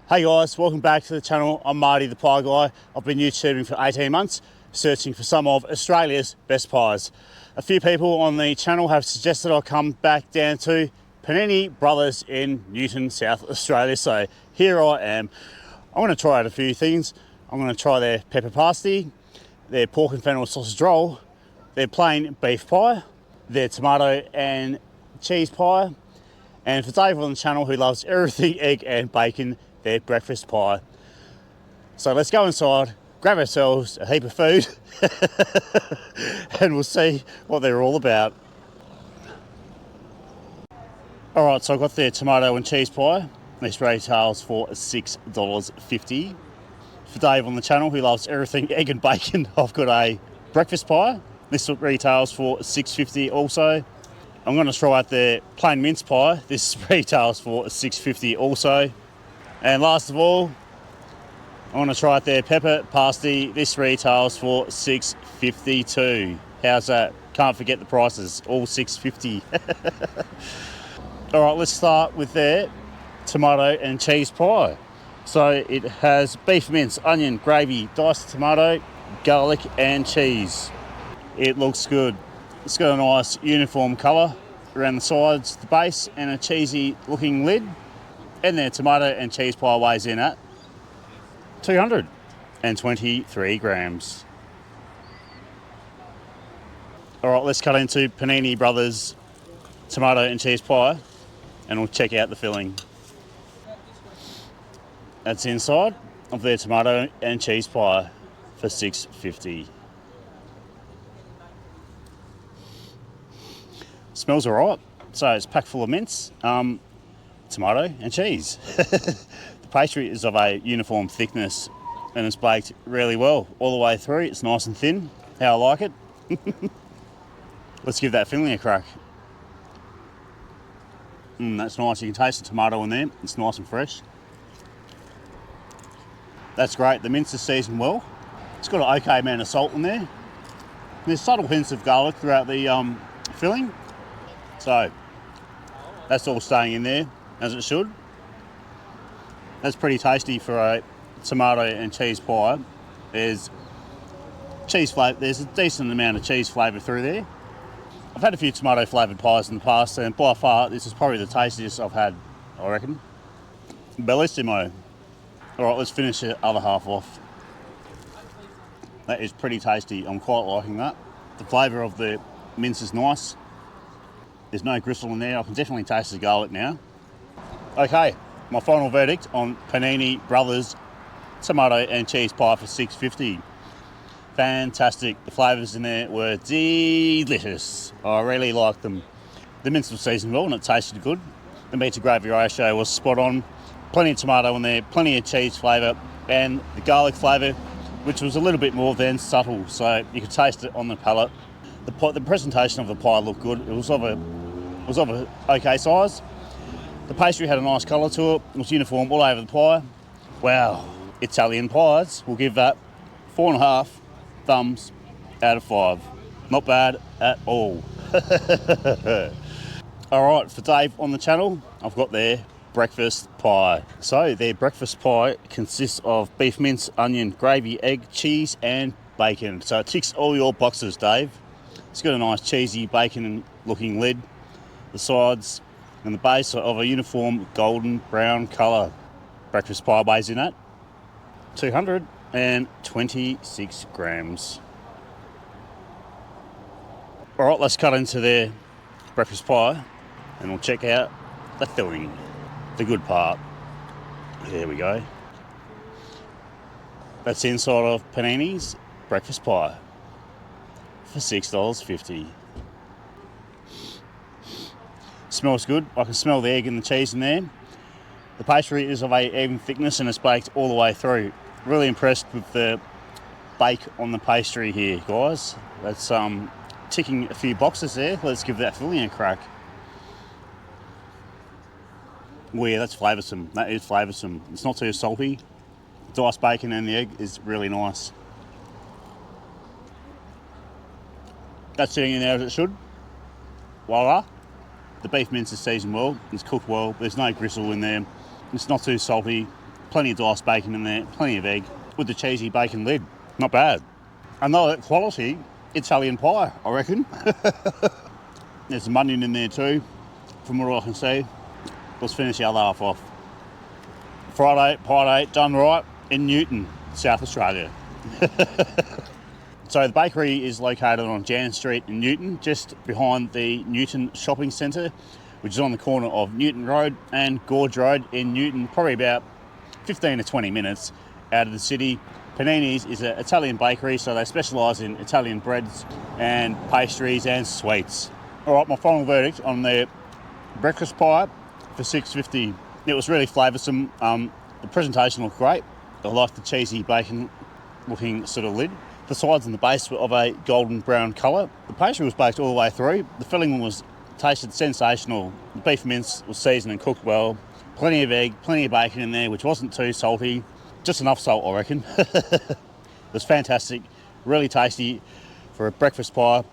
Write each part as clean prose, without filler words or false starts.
Hey guys, welcome back to the channel. I'm Marty the Pie Guy. I've been YouTubing for 18 months, searching for some of Australia's best pies. A few people on the channel have suggested I come back down to Panini Brothers in Newton, South Australia. So here I am. I'm going to try out a few things. I'm going to try their pepper pasty, their pork and fennel sausage roll, their plain beef pie, their tomato and cheese pie, and for Dave on the channel who loves everything egg and bacon, their breakfast pie. So let's go inside, grab ourselves a heap of food, and we'll see what they're all about. All right, so I got their tomato and cheese pie. This retails for $6.50. For Dave on the channel who loves everything egg and bacon, I've got a breakfast pie. This retails for $6.50 also. I'm going to try out their plain mince pie. This retails for $6.50 also. And last of all, I want to try out their pepper pasty. This retails for $6.50 too. How's that? Can't forget the prices, all $6.50. All right, let's start with their tomato and cheese pie. So it has beef mince, onion, gravy, diced tomato, garlic and cheese. It looks good. It's got a nice uniform colour around the sides, the base, and a cheesy looking lid. And their tomato and cheese pie weighs in at 223 grams. All right, let's cut into Panini Brothers tomato and cheese pie and we'll check out the filling. That's the inside of their tomato and cheese pie for $6.50. Smells all right. So it's packed full of mince, tomato and cheese. The pastry is of a uniform thickness and it's baked really well all the way through. It's nice and thin, how I like it. Let's give that filling a crack. That's nice. You can taste the tomato in there. It's nice and fresh. That's great. The mince is seasoned well. It's got an okay amount of salt in there. There's subtle hints of garlic throughout the filling. So that's all staying in there as it should. That's pretty tasty for a tomato and cheese pie. There's cheese flavour. There's a decent amount of cheese flavour through there. I've had a few tomato flavoured pies in the past, and by far this is probably the tastiest I've had, I reckon. Bellissimo. All right, let's finish the other half off. That is pretty tasty. I'm quite liking that. The flavour of the mince is nice. There's no gristle in there. I can definitely taste the garlic now. Okay, my final verdict on Panini Brothers tomato and cheese pie for $6.50. Fantastic. The flavours in there were delicious. I really liked them. The mince was seasoned well and it tasted good. The meat to gravy ratio was spot on. Plenty of tomato in there, plenty of cheese flavour, and the garlic flavour, which was a little bit more than subtle, so you could taste it on the palate. The presentation of the pie looked good. It was of a okay size. The pastry had a nice colour to it. It was uniform all over the pie. Wow, Italian pies. We'll give that 4.5 thumbs out of 5. Not bad at all. All right, for Dave on the channel, I've got their breakfast pie. So their breakfast pie consists of beef mince, onion, gravy, egg, cheese and bacon. So it ticks all your boxes, Dave. It's got a nice cheesy bacon looking lid. The sides and the base are of a uniform golden brown colour. Breakfast pie weighs in at 226 grams. All right, let's cut into their breakfast pie and we'll check out the filling, the good part. There we go. That's the inside of Panini's breakfast pie for $6.50. Smells good. I can smell the egg and the cheese in there. The pastry is of a even thickness and it's baked all the way through. Really impressed with the bake on the pastry here, guys. That's ticking a few boxes there. Let's give that filling a crack. Oh yeah, that's flavoursome. That is flavoursome. It's not too salty. Diced bacon and the egg is really nice. That's sitting in there as it should. Voila. The beef mince is seasoned well. It's cooked well. There's no gristle in there. It's not too salty. Plenty of diced bacon in there, plenty of egg with the cheesy bacon lid. Not bad. Another quality Italian pie, I reckon. There's some onion in there too, from what I can see. Let's finish the other half off. Friday, pie day, done right in Newton, South Australia. So the bakery is located on Jan Street in Newton, just behind the Newton Shopping Centre, which is on the corner of Newton Road and Gorge Road in Newton, probably about 15 to 20 minutes out of the city. Panini's is an Italian bakery, so they specialise in Italian breads and pastries and sweets. All right, my final verdict on their breakfast pie for $6.50. It was really flavoursome. The presentation looked great. I liked the cheesy bacon looking sort of lid. The sides and the base were of a golden brown colour. The pastry was baked all the way through. The filling was tasted sensational. The beef mince was seasoned and cooked well. Plenty of egg, plenty of bacon in there, which wasn't too salty. Just enough salt, I reckon. It was fantastic, really tasty for a breakfast pie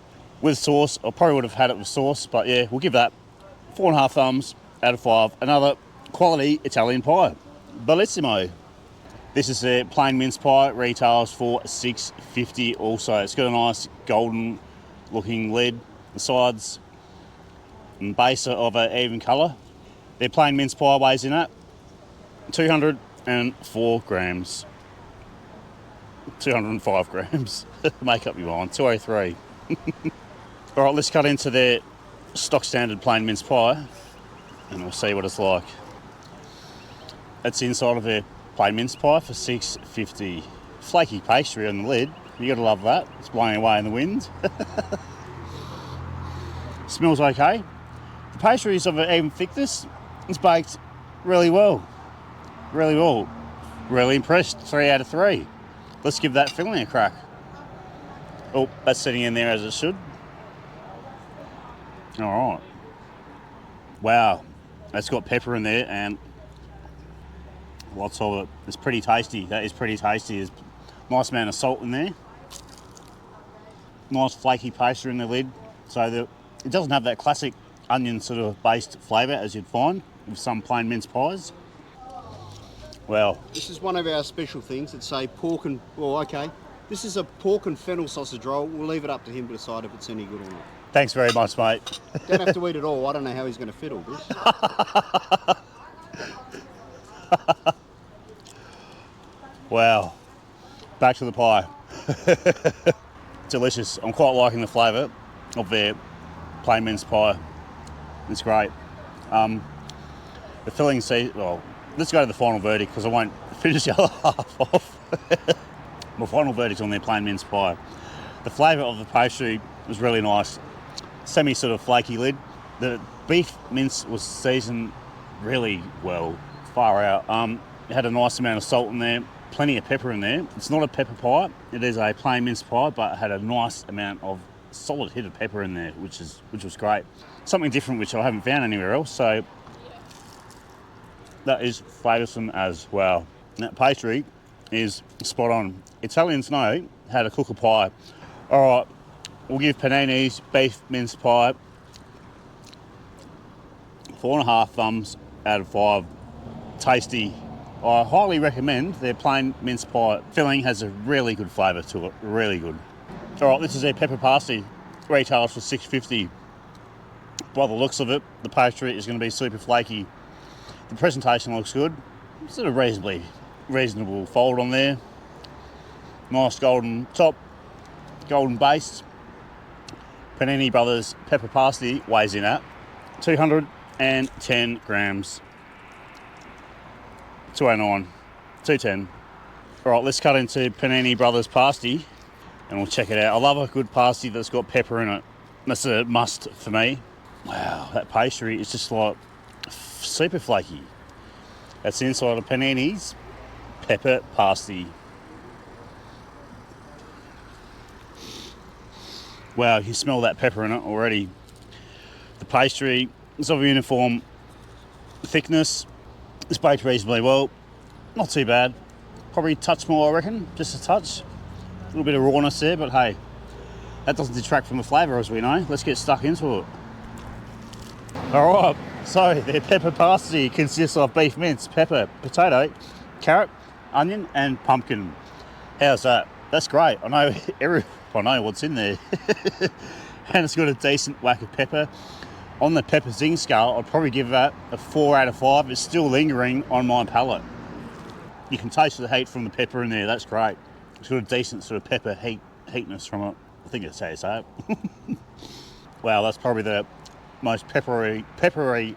with sauce. I probably would have had it with sauce, but yeah, we'll give that 4.5 thumbs out of 5. Another quality Italian pie. Bellissimo. This is a plain mince pie, retails for $6.50 also. It's got a nice golden looking lid. The sides and base are of an even colour. Their plain mince pie weighs in at 204 grams. 205 grams. Make up your mind. 203. All right, let's cut into their stock standard plain mince pie and we'll see what it's like. That's the inside of their plain mince pie for $6.50. Flaky pastry on the lid. You gotta love that. It's blowing away in the wind. Smells okay. The pastry is of an even thickness. It's baked really well. Really well. Really impressed. 3 out of 3. Let's give that filling a crack. Oh, that's sitting in there as it should. All right. Wow. That's got pepper in there and lots of it. It's pretty tasty. That is pretty tasty. There's a nice amount of salt in there. Nice flaky pastry in the lid. So it doesn't have that classic onion sort of based flavour as you'd find with some plain mince pies. Well, this is one of our special things. It's a pork and, well, okay. This is a pork and fennel sausage roll. We'll leave it up to him to decide if it's any good or not. Thanks very much, mate. Don't have to eat it all. I don't know how he's going to fit all this. Wow. Back to the pie. Delicious. I'm quite liking the flavour of their plain mince pie. It's great. The filling, well, let's go to the final verdict because I won't finish the other half off. My final verdict on their plain mince pie. The flavour of the pastry was really nice. Semi sort of flaky lid. The beef mince was seasoned really well, far out. It had a nice amount of salt in there, plenty of pepper in there. It's not a pepper pie, it is a plain mince pie, but it had a nice amount of solid hit of pepper in there, which was great. Something different which I haven't found anywhere else, so that is flavoursome as well. And that pastry is spot on. Italians know how to cook a pie. All right, we'll give Panini's beef mince pie 4.5 thumbs out of 5. Tasty. I highly recommend their plain mince pie. Filling has a really good flavour to it, really good. All right, this is their pepper pasty. Retails for $6.50. By the looks of it, the pastry is going to be super flaky. The presentation looks good. Sort of reasonable fold on there. Nice golden top, golden base. Panini Brothers pepper pasty weighs in at 210 grams. 209, 210. All right, let's cut into Panini Brothers pasty and we'll check it out. I love a good pasty that's got pepper in it. That's a must for me. Wow, that pastry is just like super flaky. That's the inside of Panini's pepper pasty. Wow, you smell that pepper in it already. The pastry is of a uniform thickness. It's baked reasonably well. Not too bad. Probably a touch more, I reckon. Just a touch. A little bit of rawness there, but hey, that doesn't detract from the flavour, as we know. Let's get stuck into it. All right, so their pepper pasty consists of beef mince, pepper, potato, carrot, onion, and pumpkin. How's that? That's great. I know I know what's in there. And it's got a decent whack of pepper. On the pepper zing scale, I'd probably give that a 4 out of 5. It's still lingering on my palate. You can taste the heat from the pepper in there. That's great. It's got a decent sort of pepper heatness from it. I think it's how you say it. Wow, that's probably the most peppery pasty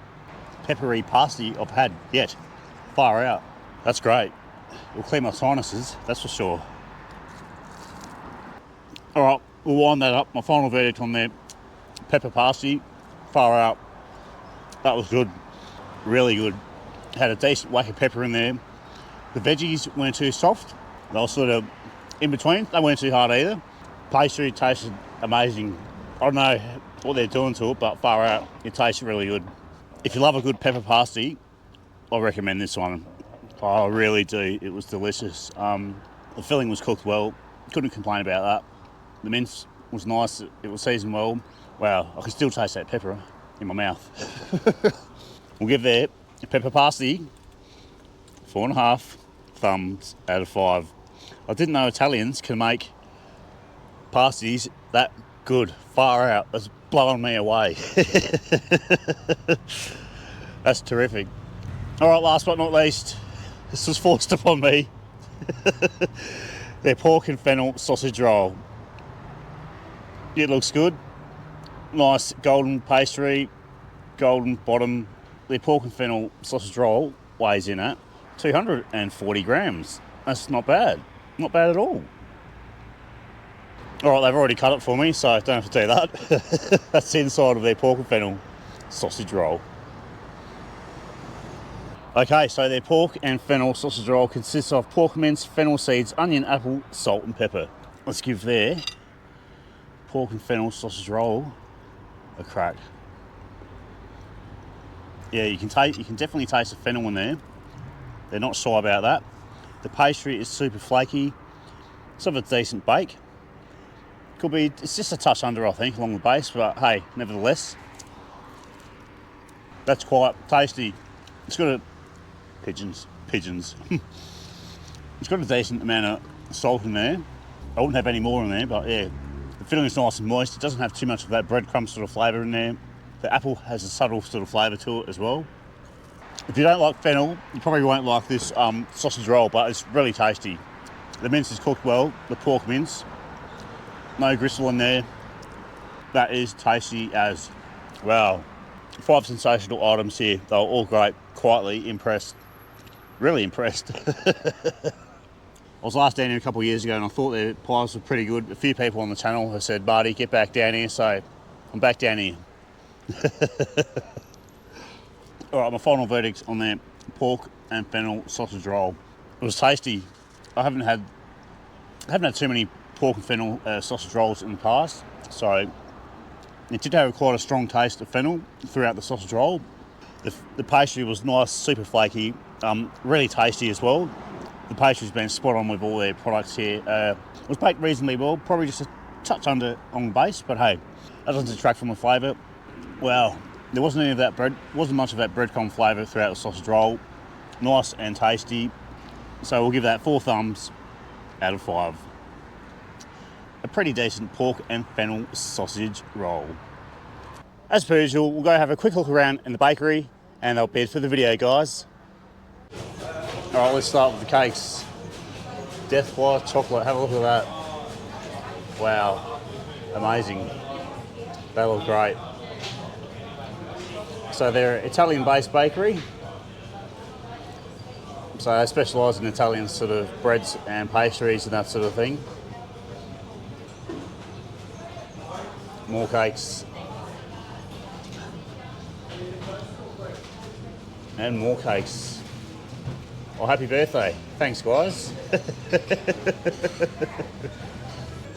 I've had yet. Far out. That's great. It'll clear my sinuses, that's for sure. All right, we'll wind that up. My final verdict on the pepper pasty. Far out. That was good. Really good. Had a decent whack of pepper in there. The veggies weren't too soft. They were sort of in between. They weren't too hard either. Pastry tasted amazing. I don't know what they're doing to it, but far out. It tastes really good. If you love a good pepper pasty, I recommend this one. I really do. It was delicious. The filling was cooked well. Couldn't complain about that. The mince was nice. It was seasoned well. Wow, I can still taste that pepper in my mouth. We'll give their pepper pasty 4.5 thumbs out of 5. I didn't know Italians can make pasties that good. Far out. That's blowing me away. That's terrific. All right, last but not least, this was forced upon me. Their pork and fennel sausage roll. It looks good. Nice golden pastry, golden bottom. Their pork and fennel sausage roll weighs in at 240 grams. That's not bad. Not bad at all. All right, they've already cut it for me, so I don't have to do that. That's the inside of their pork and fennel sausage roll. Okay, so their pork and fennel sausage roll consists of pork mince, fennel seeds, onion, apple, salt and pepper. Let's give their pork and fennel sausage roll a crack. Yeah, you can definitely taste the fennel in there. They're not shy about that. The pastry is super flaky. It's of a decent bake. It's just a touch under, I think, along the base, but hey, nevertheless, that's quite tasty. It's got pigeons. It's got a decent amount of salt in there. I wouldn't have any more in there, but yeah, the filling is nice and moist. It doesn't have too much of that breadcrumb sort of flavour in there. The apple has a subtle sort of flavour to it as well. If you don't like fennel, you probably won't like this sausage roll, but it's really tasty. The mince is cooked well, the pork mince. No gristle in there. That is tasty as well. 5 sensational items here. They were all great. Quietly impressed. Really impressed. I was last down here a couple of years ago and I thought their pies were pretty good. A few people on the channel have said, Marty, get back down here. So I'm back down here. All right, my final verdict on their pork and fennel sausage roll. It was tasty. I haven't had too many pork and fennel sausage rolls in the past, so it did have quite a strong taste of fennel throughout the sausage roll. The pastry was nice, super flaky, really tasty as well. The pastry's been spot on with all their products here. It was baked reasonably well, probably just a touch under on the base, but hey, that doesn't detract from the flavour. Well, there wasn't much of that breadcrumb flavour throughout the sausage roll. Nice and tasty. So we'll give that 4 thumbs out of 5. A pretty decent pork and fennel sausage roll. As per usual, we'll go have a quick look around in the bakery and that'll be it for the video, guys. All right, let's start with the cakes. Death White chocolate, have a look at that. Wow, amazing. They look great. So they're an Italian-based bakery. So they specialise in Italian sort of breads and pastries and that sort of thing. More cakes. And more cakes. Oh, happy birthday. Thanks, guys.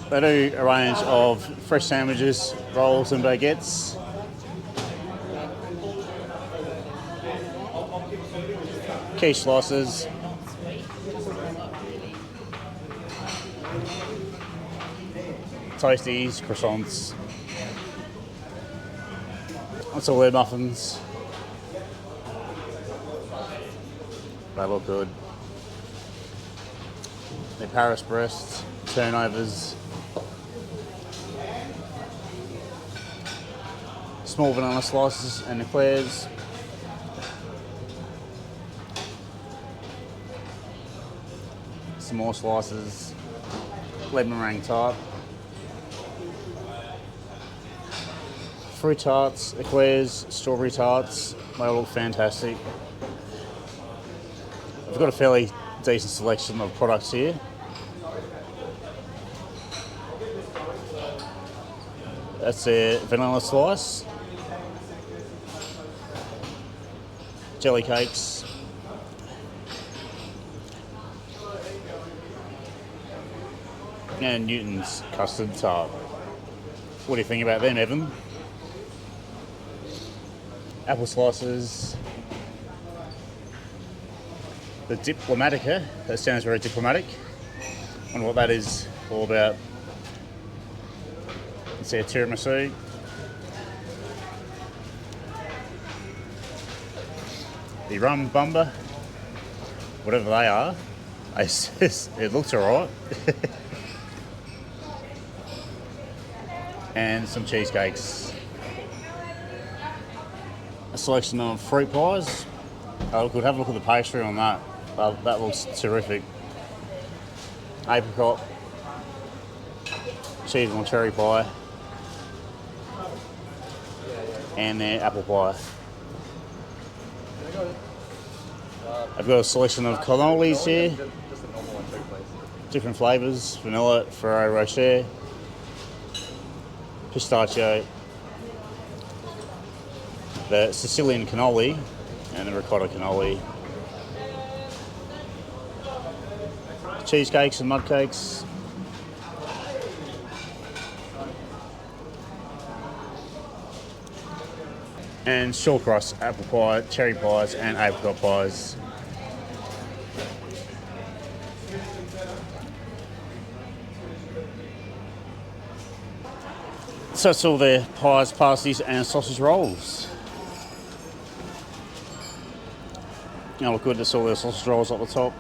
They do a range of fresh sandwiches, rolls and baguettes. Quiche slices. Toasties, croissants. Lots of word muffins. They look good. their Paris breasts, turnovers, small vanilla slices and eclairs, some more slices, lead meringue tart, fruit tarts, eclairs, strawberry tarts. They all look fantastic. I've got a fairly decent selection of products here. That's their vanilla slice, jelly cakes, and Newton's custard tart. What do you think about them, Evan? Apple slices, the Diplomatica. That sounds very diplomatic. I wonder what that is all about. It's their tiramisu. The rum bumba, whatever they are, it looks alright. And some cheesecakes. A selection of fruit pies. We could have a look at the pastry on that. That looks terrific. Apricot, cheese and cherry pie, and their apple pie. I've got a selection of cannolis here, different flavours: vanilla, Ferrero Rocher, pistachio, the Sicilian cannoli, and the ricotta cannoli. Cheesecakes and mud cakes. And short crust, apple pie, cherry pies, and apricot pies. So that's all their pies, pasties, and sausage rolls. Now look good, that's all their sausage rolls up the top.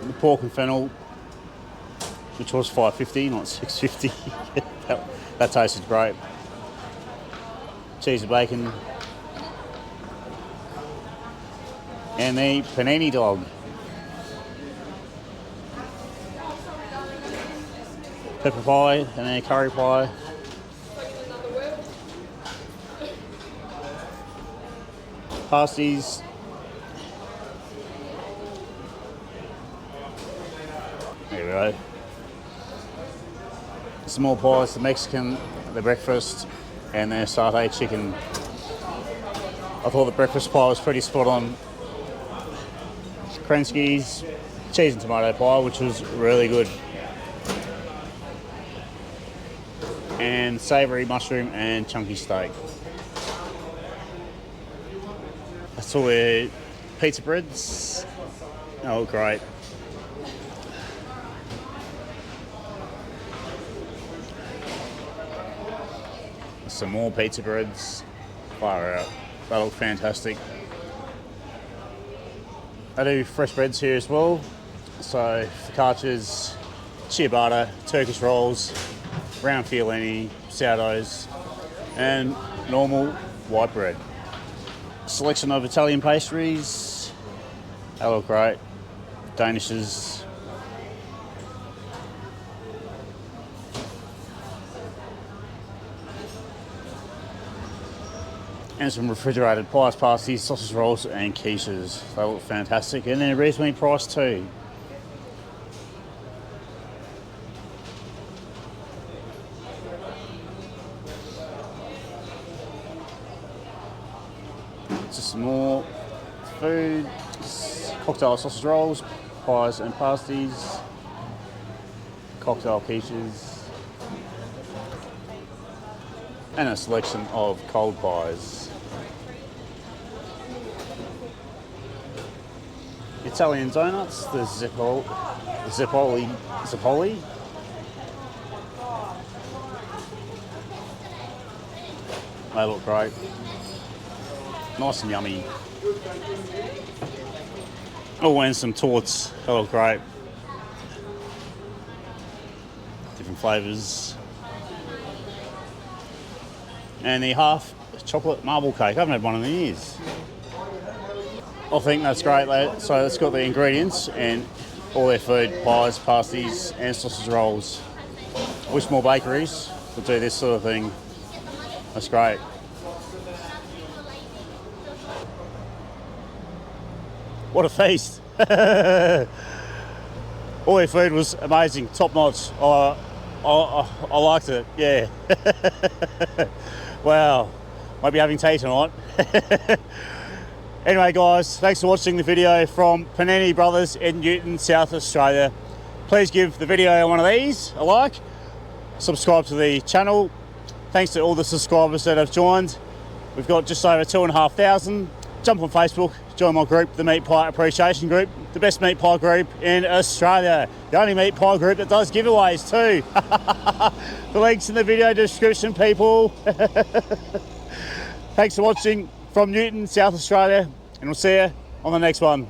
The pork and fennel, which was $5.50, not $6.50. that tasted great. Cheese and bacon. And the panini dog. Pepper pie and then curry pie. Pasties. There we go. Some more pies, the Mexican, the breakfast, and their satay chicken. I thought the breakfast pie was pretty spot on. Krensky's cheese and tomato pie, which was really good. And savoury mushroom and chunky steak. That's all their pizza breads. Oh, great. Some more pizza breads. Far out. They look fantastic. I do fresh breads here as well. So focaccias, ciabatta, Turkish rolls, brown fiorellini, sourdoughs, and normal white bread. Selection of Italian pastries. They look great. Danishes. And some refrigerated pies, pasties, sausage rolls, and quiches. They look fantastic, and they're reasonably priced too. Just some more food, cocktail sausage rolls, pies and pasties, cocktail quiches, and a selection of cold pies. Italian donuts, the Zipoli. They look great. Nice and yummy. Oh, and some torts. They look great. flavours. And the half chocolate marble cake. I haven't had one in years. I think that's great. So it's got the ingredients and all their food, pies, pasties and sausage rolls. I wish more bakeries would do this sort of thing. That's great. What a feast. All their food was amazing, top notch. I liked it, yeah. Wow, might be having tea tonight. Anyway guys, thanks for watching the video from Panini Brothers in Newton, South Australia. Please give the video one of these a like, subscribe to the channel. Thanks to all the subscribers that have joined. We've got just over 2,500. Jump on Facebook, join my group, the Meat Pie Appreciation Group, the best meat pie group in Australia. The only meat pie group that does giveaways too. The link's in the video description, people. Thanks for watching from Newton, South Australia, and we'll see you on the next one.